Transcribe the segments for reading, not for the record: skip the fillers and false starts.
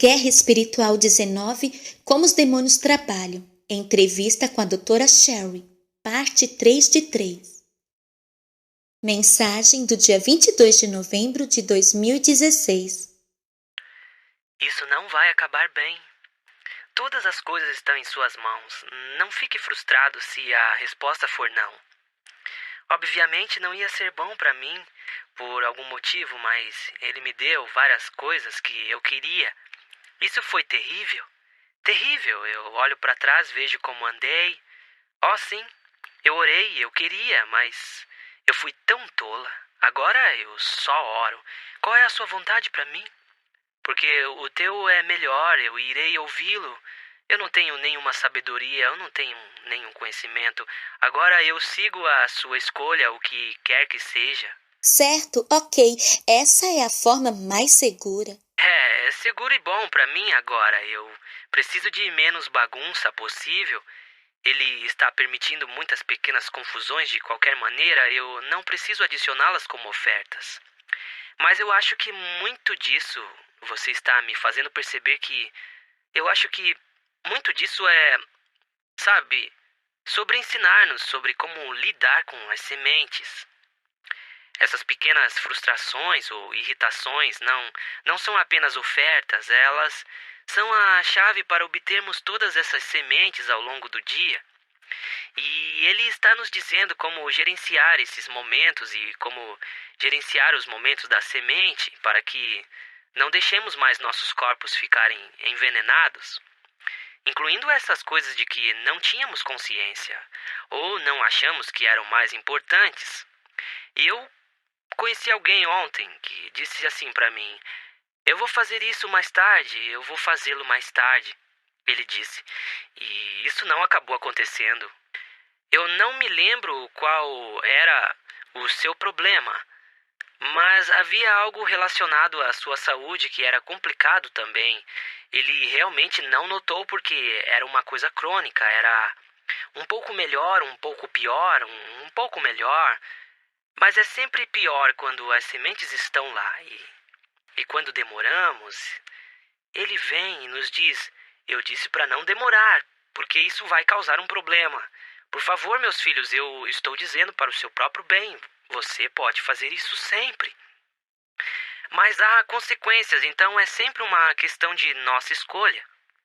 Guerra Espiritual 19, Como os Demônios Trabalham. Entrevista com a doutora Sherry. Parte 3 de 3. Mensagem do dia 22 de novembro de 2016. Isso não vai acabar bem. Todas as coisas estão em suas mãos. Não fique frustrado se a resposta for não. Obviamente não ia ser bom para mim por algum motivo, mas ele me deu várias coisas que eu queria. Isso foi terrível. Terrível. Eu olho para trás, vejo como andei. Oh, sim, eu orei, eu queria, mas eu fui tão tola. Agora eu só oro. Qual é a sua vontade para mim? Porque o teu é melhor, eu irei ouvi-lo. Eu não tenho nenhuma sabedoria, eu não tenho nenhum conhecimento. Agora eu sigo a sua escolha, o que quer que seja. Certo, ok. Essa é a forma mais segura. É seguro e bom para mim agora. Eu preciso de menos bagunça possível. Ele está permitindo muitas pequenas confusões de qualquer maneira. Eu não preciso adicioná-las como ofertas. Mas eu acho que muito disso você está me fazendo perceber que... Eu acho que muito disso é, sabe, sobre ensinar-nos sobre como lidar com as sementes. Essas pequenas frustrações ou irritações não são apenas ofertas, elas são a chave para obtermos todas essas sementes ao longo do dia. E ele está nos dizendo como gerenciar esses momentos e como gerenciar os momentos da semente para que não deixemos mais nossos corpos ficarem envenenados, incluindo essas coisas de que não tínhamos consciência ou não achamos que eram mais importantes. E eu conheci alguém ontem que disse assim para mim: "Eu vou fazer isso mais tarde, eu vou fazê-lo mais tarde", ele disse. E isso não acabou acontecendo. Eu não me lembro qual era o seu problema, mas havia algo relacionado à sua saúde que era complicado também. Ele realmente não notou porque era uma coisa crônica, era um pouco melhor, um pouco pior, um pouco melhor. Mas é sempre pior quando as sementes estão lá e quando demoramos, ele vem e nos diz: "Eu disse para não demorar, porque isso vai causar um problema. Por favor, meus filhos, eu estou dizendo para o seu próprio bem. Você pode fazer isso sempre. Mas há consequências, então é sempre uma questão de nossa escolha."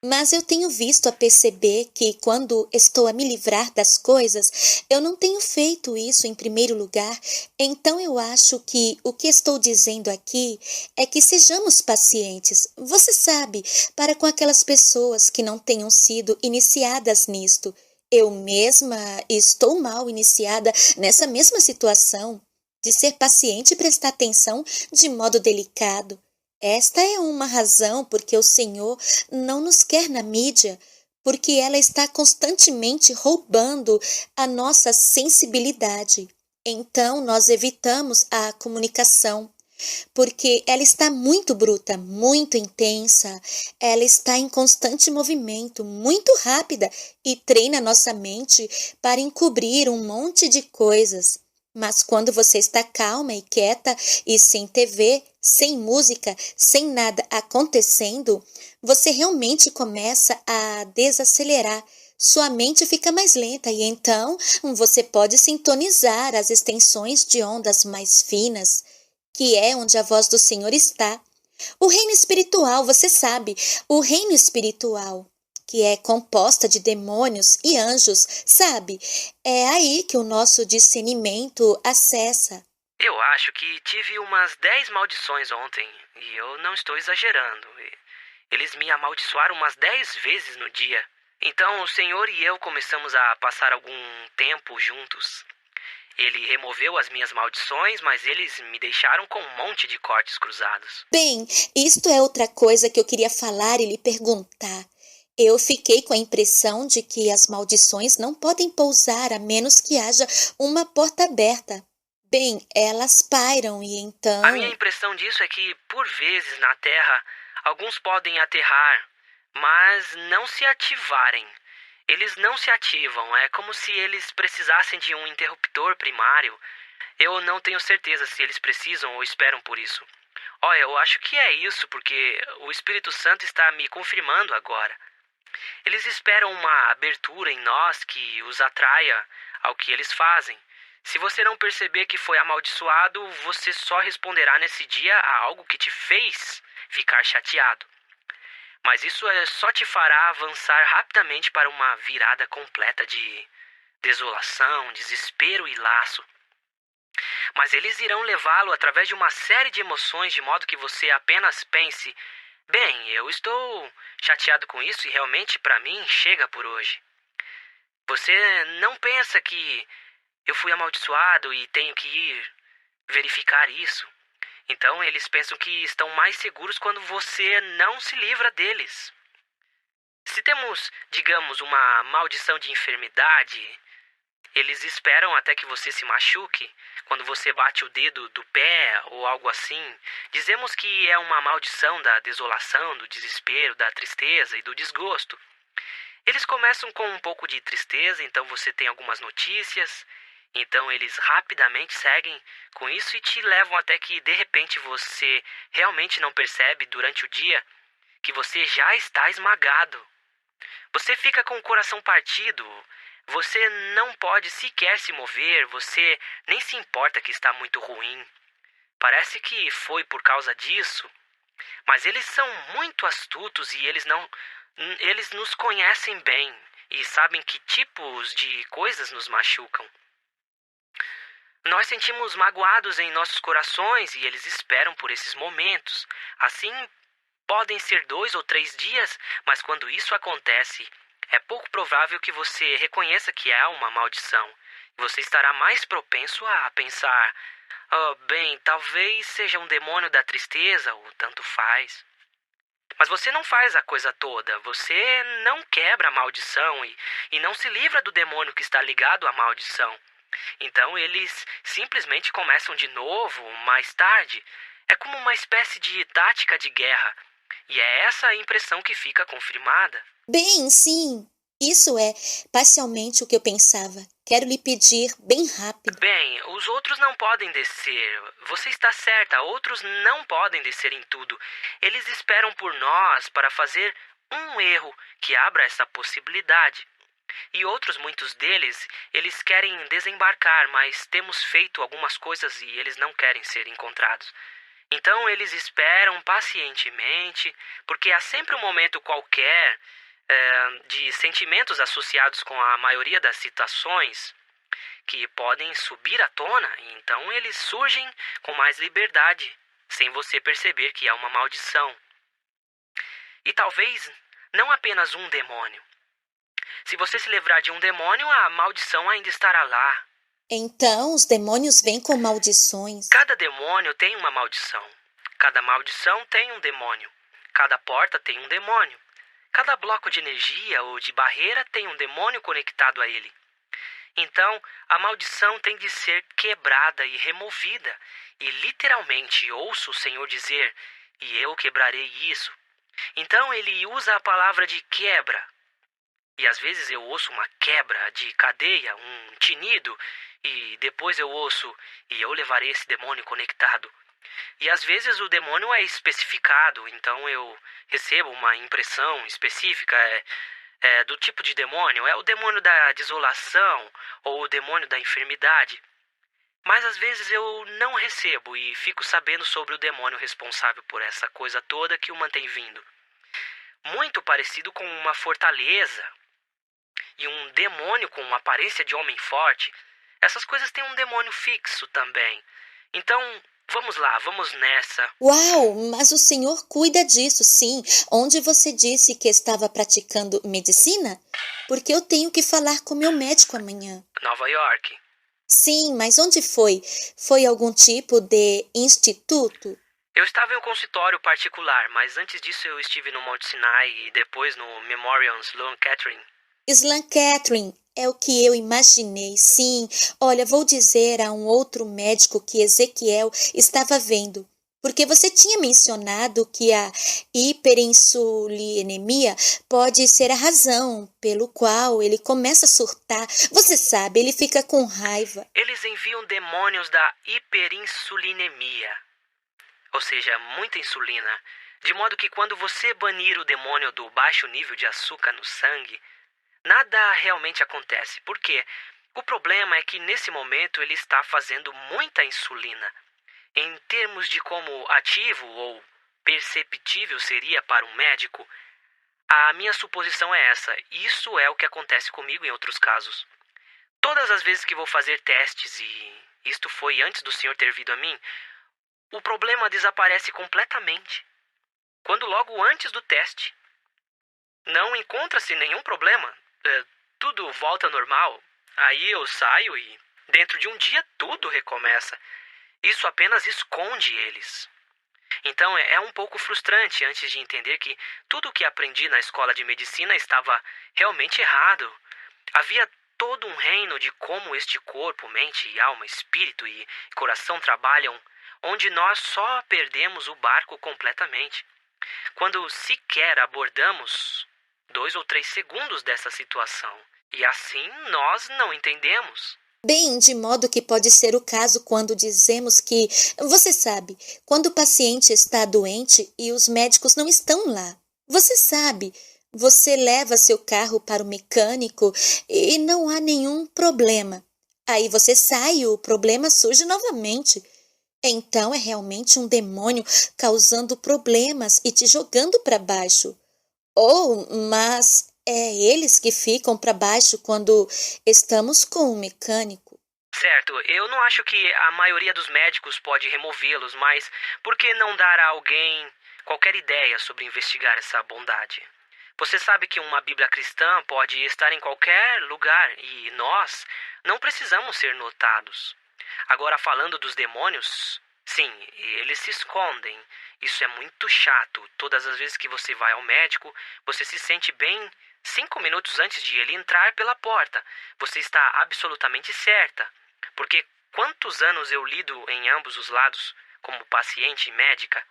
Mas eu tenho visto a perceber que quando estou a me livrar das coisas, eu não tenho feito isso em primeiro lugar. Então eu acho que o que estou dizendo aqui é que sejamos pacientes. Você sabe, para com aquelas pessoas que não tenham sido iniciadas nisto. Eu mesma estou mal iniciada nessa mesma situação, de ser paciente e prestar atenção de modo delicado. Esta é uma razão porque o Senhor não nos quer na mídia, porque ela está constantemente roubando a nossa sensibilidade. Então, nós evitamos a comunicação, porque ela está muito bruta, muito intensa, ela está em constante movimento, muito rápida e treina nossa mente para encobrir um monte de coisas. Mas quando você está calma e quieta e sem TV, sem música, sem nada acontecendo, você realmente começa a desacelerar. Sua mente fica mais lenta e então você pode sintonizar as extensões de ondas mais finas, que é onde a voz do Senhor está. O reino espiritual, você sabe, o reino espiritual, que é composta de demônios e anjos, sabe? É aí que o nosso discernimento acessa. Eu acho que tive umas 10 maldições ontem, e eu não estou exagerando. Eles me amaldiçoaram umas 10 vezes no dia. Então o Senhor e eu começamos a passar algum tempo juntos. Ele removeu as minhas maldições, mas eles me deixaram com um monte de cortes cruzados. Bem, isto é outra coisa que eu queria falar e lhe perguntar. Eu fiquei com a impressão de que as maldições não podem pousar a menos que haja uma porta aberta. Bem, elas pairam e então... A minha impressão disso é que, por vezes, na Terra, alguns podem aterrar, mas não se ativarem. Eles não se ativam, é como se eles precisassem de um interruptor primário. Eu não tenho certeza se eles precisam ou esperam por isso. Ó, eu acho que é isso, porque o Espírito Santo está me confirmando agora. Eles esperam uma abertura em nós que os atraia ao que eles fazem. Se você não perceber que foi amaldiçoado, você só responderá nesse dia a algo que te fez ficar chateado. Mas isso só te fará avançar rapidamente para uma virada completa de desolação, desespero e laço. Mas eles irão levá-lo através de uma série de emoções, de modo que você apenas pense: bem, eu estou chateado com isso e realmente para mim chega por hoje. Você não pensa que eu fui amaldiçoado e tenho que ir verificar isso. Então eles pensam que estão mais seguros quando você não se livra deles. Se temos, digamos, uma maldição de enfermidade, eles esperam até que você se machuque. Quando você bate o dedo do pé ou algo assim, dizemos que é uma maldição da desolação, do desespero, da tristeza e do desgosto. Eles começam com um pouco de tristeza, então você tem algumas notícias. Então eles rapidamente seguem com isso e te levam até que de repente você realmente não percebe durante o dia que você já está esmagado. Você fica com o coração partido, você não pode sequer se mover, você nem se importa que está muito ruim. Parece que foi por causa disso, mas eles são muito astutos e eles nos conhecem bem e sabem que tipos de coisas nos machucam. Nós sentimos magoados em nossos corações e eles esperam por esses momentos. Assim, podem ser 2 ou 3 dias, mas quando isso acontece, é pouco provável que você reconheça que é uma maldição. Você estará mais propenso a pensar: oh, bem, talvez seja um demônio da tristeza, ou tanto faz. Mas você não faz a coisa toda, você não quebra a maldição e não se livra do demônio que está ligado à maldição. Então eles simplesmente começam de novo, mais tarde. É como uma espécie de tática de guerra. E é essa a impressão que fica confirmada. Bem, sim, isso é parcialmente o que eu pensava. Quero lhe pedir bem rápido. Bem, os outros não podem descer. Você está certa, outros não podem descer em tudo. Eles esperam por nós para fazer um erro que abra essa possibilidade. E outros, muitos deles, eles querem desembarcar, mas temos feito algumas coisas e eles não querem ser encontrados. Então eles esperam pacientemente, porque há sempre um momento qualquer de sentimentos associados com a maioria das situações que podem subir à tona, e então eles surgem com mais liberdade, sem você perceber que é uma maldição. E talvez não apenas um demônio. Se você se livrar de um demônio, a maldição ainda estará lá. Então, os demônios vêm com maldições. Cada demônio tem uma maldição. Cada maldição tem um demônio. Cada porta tem um demônio. Cada bloco de energia ou de barreira tem um demônio conectado a ele. Então, a maldição tem de ser quebrada e removida. E literalmente ouço o Senhor dizer: e eu quebrarei isso. Então ele usa a palavra de quebra. E às vezes eu ouço uma quebra de cadeia, um tinido, e depois eu ouço: e eu levarei esse demônio conectado. E às vezes o demônio é especificado, então eu recebo uma impressão específica do tipo de demônio. É o demônio da desolação ou o demônio da enfermidade. Mas às vezes eu não recebo e fico sabendo sobre o demônio responsável por essa coisa toda que o mantém vindo. Muito parecido com uma fortaleza e um demônio com uma aparência de homem forte. Essas coisas têm um demônio fixo também. Então, vamos lá, vamos nessa. Uau, mas o senhor cuida disso, sim. Onde você disse que estava praticando medicina? Porque eu tenho que falar com meu médico amanhã. Nova York. Sim, mas onde foi? Foi algum tipo de instituto? Eu estava em um consultório particular, mas antes disso eu estive no Monte Sinai e depois no Memorial Sloan Kettering. Sloan Kettering é o que eu imaginei, sim. Olha, vou dizer a um outro médico que Ezequiel estava vendo, porque você tinha mencionado que a hiperinsulinemia pode ser a razão pelo qual ele começa a surtar. Você sabe, ele fica com raiva. Eles enviam demônios da hiperinsulinemia. ou seja, muita insulina, de modo que quando você banir o demônio do baixo nível de açúcar no sangue, nada realmente acontece. Por quê? O problema é que nesse momento ele está fazendo muita insulina. Em termos de como ativo ou perceptível seria para um médico, a minha suposição é essa. Isso é o que acontece comigo em outros casos. Todas as vezes que vou fazer testes, e isto foi antes do senhor ter vindo a mim, o problema desaparece completamente. Quando logo antes do teste, não encontra-se nenhum problema. Tudo volta ao normal. Aí eu saio e, dentro de um dia, tudo recomeça. Isso apenas esconde eles. Então é um pouco frustrante antes de entender que tudo o que aprendi na escola de medicina estava realmente errado. Havia todo um reino de como este corpo, mente, alma, espírito e coração trabalham, onde nós só perdemos o barco completamente. Quando sequer abordamos 2 ou 3 segundos dessa situação. E assim nós não entendemos. Bem, de modo que pode ser o caso quando dizemos que, você sabe, quando o paciente está doente e os médicos não estão lá. Você sabe, você leva seu carro para o mecânico e não há nenhum problema. Aí você sai e o problema surge novamente. Então é realmente um demônio causando problemas e te jogando para baixo. Mas é eles que ficam para baixo quando estamos com o mecânico. Certo, eu não acho que a maioria dos médicos pode removê-los, mas por que não dar a alguém qualquer ideia sobre investigar essa bondade? Você sabe que uma Bíblia cristã pode estar em qualquer lugar e nós não precisamos ser notados. Agora, falando dos demônios, sim, eles se escondem. Isso é muito chato. Todas as vezes que você vai ao médico, você se sente bem 5 minutos antes de ele entrar pela porta. Você está absolutamente certa. Porque quantos anos eu lido em ambos os lados, como paciente e médica,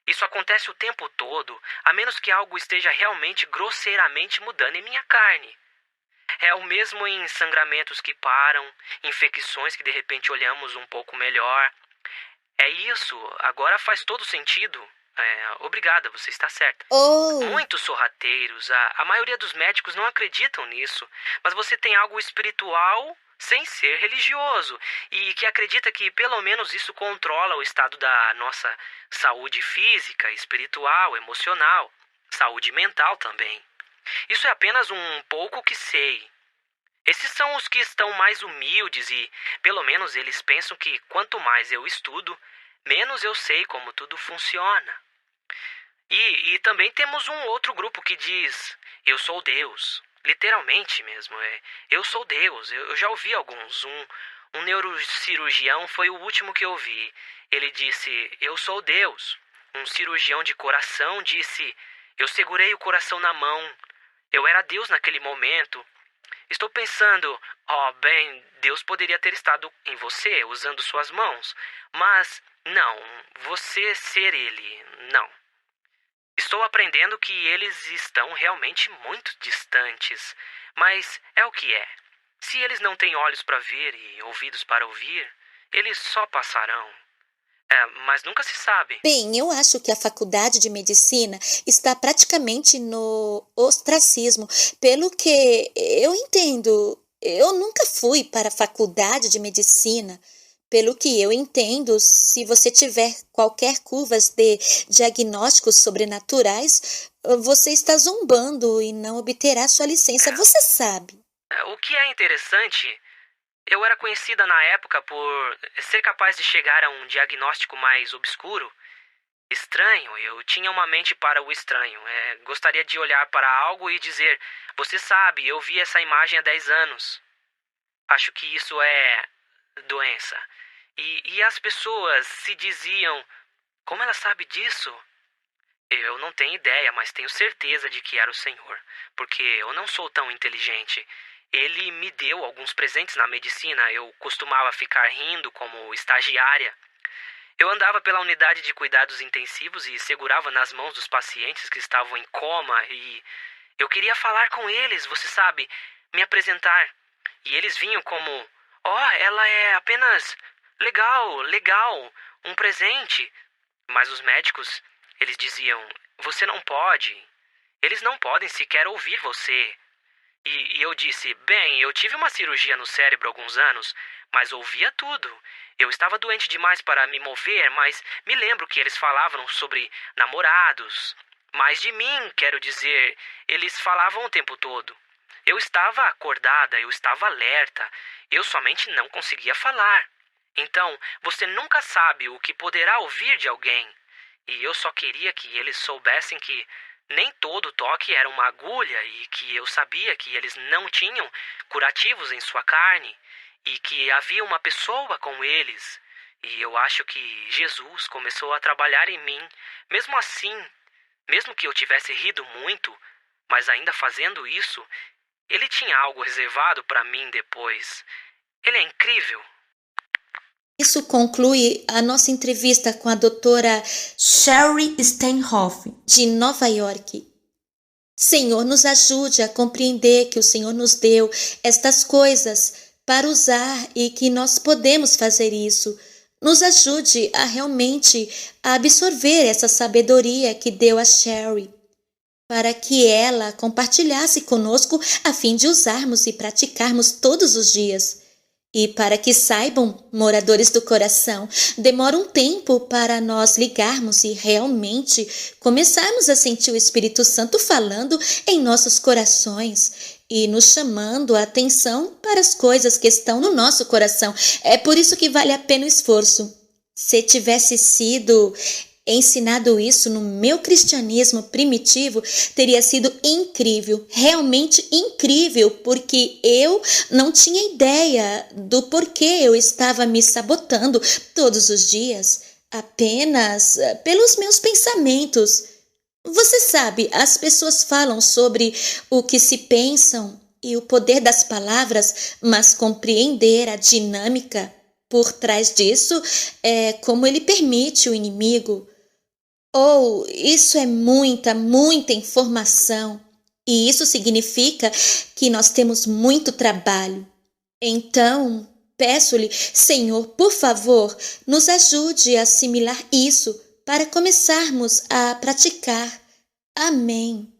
isso acontece o tempo todo, a menos que algo esteja realmente grosseiramente mudando em minha carne. É o mesmo em sangramentos que param, infecções que de repente olhamos um pouco melhor. É isso, agora faz todo sentido. Obrigada, você está certa. Muitos sorrateiros, a maioria dos médicos não acreditam nisso, mas você tem algo espiritual sem ser religioso e que acredita que pelo menos isso controla o estado da nossa saúde física, espiritual, emocional, saúde mental também. Isso é apenas um pouco que sei. Esses são os que estão mais humildes e, pelo menos, eles pensam que quanto mais eu estudo, menos eu sei como tudo funciona. E também temos um outro grupo que diz, eu sou Deus. Literalmente mesmo, eu sou Deus. Eu já ouvi alguns. Um neurocirurgião foi o último que eu ouvi. Ele disse, eu sou Deus. Um cirurgião de coração disse, eu segurei o coração na mão. Eu era Deus naquele momento. Estou pensando, bem, Deus poderia ter estado em você, usando suas mãos. Mas, não, você ser Ele, não. Estou aprendendo que eles estão realmente muito distantes, mas é o que é. Se eles não têm olhos para ver e ouvidos para ouvir, eles só passarão. Mas nunca se sabe. Bem, eu acho que a faculdade de medicina está praticamente no ostracismo. Pelo que eu entendo, eu nunca fui para a faculdade de medicina. Pelo que eu entendo, se você tiver qualquer curvas de diagnósticos sobrenaturais, você está zombando e não obterá sua licença, você sabe. O que é interessante, eu era conhecida na época por ser capaz de chegar a um diagnóstico mais obscuro. Estranho, eu tinha uma mente para o estranho. Gostaria de olhar para algo e dizer, você sabe, eu vi essa imagem há 10 anos. Acho que isso é doença. E as pessoas se diziam, como ela sabe disso? Eu não tenho ideia, mas tenho certeza de que era o Senhor, porque eu não sou tão inteligente. Ele me deu alguns presentes na medicina, eu costumava ficar rindo como estagiária. Eu andava pela unidade de cuidados intensivos e segurava nas mãos dos pacientes que estavam em coma e eu queria falar com eles, você sabe, me apresentar. E eles vinham como, ela é apenas legal, um presente. Mas os médicos, eles diziam, você não pode. Eles não podem sequer ouvir você. E eu disse, bem, eu tive uma cirurgia no cérebro há alguns anos, mas ouvia tudo. Eu estava doente demais para me mover, mas me lembro que eles falavam sobre namorados. Mas de mim, quero dizer, eles falavam o tempo todo. Eu estava acordada, eu estava alerta, eu somente não conseguia falar. Então, você nunca sabe o que poderá ouvir de alguém. E eu só queria que eles soubessem que nem todo toque era uma agulha e que eu sabia que eles não tinham curativos em sua carne e que havia uma pessoa com eles. E eu acho que Jesus começou a trabalhar em mim, mesmo assim, mesmo que eu tivesse rido muito, mas ainda fazendo isso, ele tinha algo reservado para mim depois. Ele é incrível. Isso conclui a nossa entrevista com a doutora Sherry Steinhoff, de Nova York. Senhor, nos ajude a compreender que o Senhor nos deu estas coisas para usar e que nós podemos fazer isso. Nos ajude a realmente absorver essa sabedoria que deu a Sherry, para que ela compartilhasse conosco a fim de usarmos e praticarmos todos os dias. E para que saibam, moradores do coração, demora um tempo para nós ligarmos e realmente começarmos a sentir o Espírito Santo falando em nossos corações e nos chamando a atenção para as coisas que estão no nosso coração. É por isso que vale a pena o esforço. Se tivesse sido ensinado isso no meu cristianismo primitivo, teria sido incrível, realmente incrível, porque eu não tinha ideia do porquê eu estava me sabotando todos os dias, apenas pelos meus pensamentos. Você sabe, as pessoas falam sobre o que se pensam e o poder das palavras, mas compreender a dinâmica por trás disso é como ele permite o inimigo. Isso é muita informação. E isso significa que nós temos muito trabalho. Então, peço-lhe, Senhor, por favor, nos ajude a assimilar isso para começarmos a praticar. Amém.